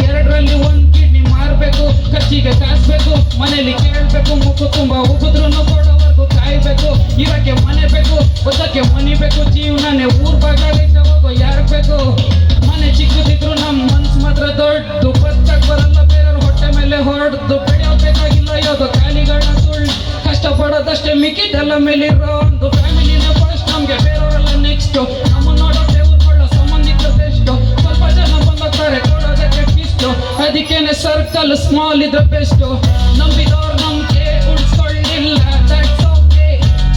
ಎರಡರಲ್ಲಿ ಒಂದು ಕಿಡ್ನಿ ಮಾರ್ಬೇಕು, ಖರ್ಚಿಗೆ ಕಾಸ್ಬೇಕು, ಮನೇಲಿ ಕೇಳ್ಬೇಕು, ಮುಖ ತುಂಬಾ ಉಗಿದ್ರು ಕೊಡೋವರೆಗೂ ಕಾಯ್ಬೇಕು. ಇರಕ್ಕೆ ಮನೆ ಬೇಕು, ಓದಕ್ಕೆ ಮನಿ ಬೇಕು, ಜೀವನನೇ ಊರ್ ಬಾಗ್ಲಾಗೈತೆ ಹೋಗೋ ಯಾರ್ ಬೇಕು. ಮನೆ ಚಿಕ್ಕದಿದ್ರು ನಮ್ ಮನ್ಸ್ ಮಾತ್ರ ದೊಡ್ಡದು, ಬದುಕಕ್ ಬರಲ್ಲ ಬೇರೆಯವ್ರ ಹೊಟ್ಟೆ ಮೇಲೆ ಹೊರಡ್ದು. ಬೆಳೆಯೋಬೇಕಾಗಿಲ್ಲ ಯೋದು ಖಾಲಿಗಳನ್ನ ಸುಳ್ಳು, ಕಷ್ಟ ಪಡೋದಷ್ಟೇ ಮಿಕ್ಕಿದೆಲ್ಲ ಮೇಲಿರೋ ಒಂದು. ಫ್ಯಾಮಿಲಿನ ಫಸ್ಟ್, ನಮ್ಗೆ ಬೇರೆಯವರೆಲ್ಲ ನೆಕ್ಸ್ಟ್. ನಮ್ಮ ನೋಡೋ ದೇವ್ರುಗಳ ಸಂಬಂಧಿಕರು ಬೆಸ್ಟ್, ಸ್ವಲ್ಪ ಜನ ಬಂದೋಗ್ತಾರೆ ಕೊಡೋದಕ್ಕೆ ಕಿಷ್ಟು. ಅದಕ್ಕೇನೆ ಸರ್ಕಲ್ ಸ್ಮಾಲ್ ಇದ್ರೆ ಬೆಸ್ಟ್. ನಂಬಿದವ್ರು ನಂಬಿಕೆ ಉಳಿಸ್ಕೊಳ್ಳಿಲ್ಲ, ದಟ್ಸ್ ಓಕೆ,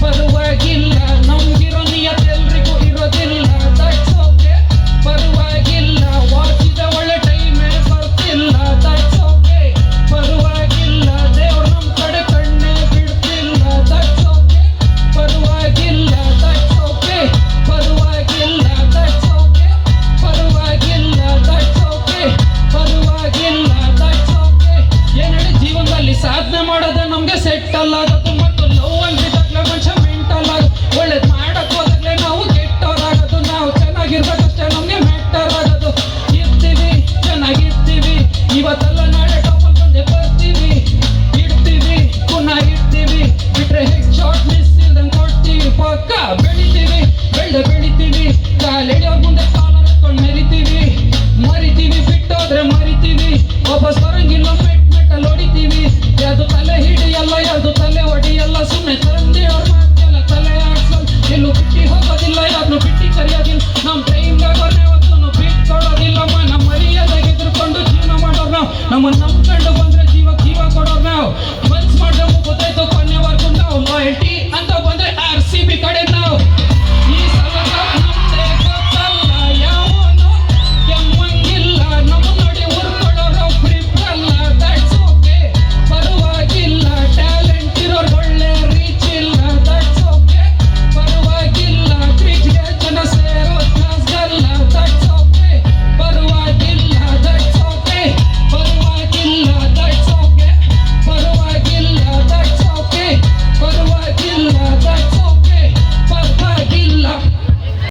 ಪರವಾಗಿಲ್ಲ. ನಮ್ಗಿರೋ ನಿಯತ್ ಎಲ್ರಿಗೂ ಇರೋದಿಲ್ಲ, ದಟ್ಸ್ ಓಕೆ, ಪರವಾಗಿಲ್ಲ. ವಾಚಿದ ಒಳ್ಳೆ ಟೈಮೇ ಬರ್ತಿಲ್ಲ, ದಟ್ಸ್ ಓಕೆ, ಪರವಾಗಿಲ್ಲ. ದೇವ್ರು ನಮ್ ಕಡೆ ಕಣ್ಣೇ ಬಿಡ್ತಿಲ್ಲ, ದಟ್ಸ್ ಓಕೆ, ಪರವಾಗಿಲ್ಲ. ದಟ್ಸ್ ಓಕೆ, ಪರವಾಗಿಲ್ಲ. ದಟ್ಸ್ ಓಕೆ, ಪರವಾಗಿಲ್ಲ. ದಟ್ಸ್ ಓಕೆ, ಪರವಾಗಿಲ್ಲ. That's okay. ಏನೇಳಿ ಜೀವನದಲ್ಲಿ ಸಾಧನೆ ಮಾಡೋದು ನಮ್ಗೆ ಸೆಟ್ ಅಲ್ಲ ಆಗೋದು, ಮತ್ತು ಲವ್ ಅಂತಿದ್ದಾಗಲೇ ಮನುಷ್ಯ ಮೆಂಟಲ್ ಆಗೋದು. ಒಳ್ಳೇದು ಮಾಡಕ್ ಹೋದಾಗಲೇ ನಾವು ಕೆಟ್ಟವರಾಗೋದು. ನಾವು ಚೆನ್ನಾಗಿರ್ಬೇಕಷ್ಟೇ ನಮ್ಗೆ ಮ್ಯಾಟರ್ ಆಗೋದು. ಇರ್ತೀವಿ ಚೆನ್ನಾಗಿರ್ತೀವಿ ಇವತ್ತು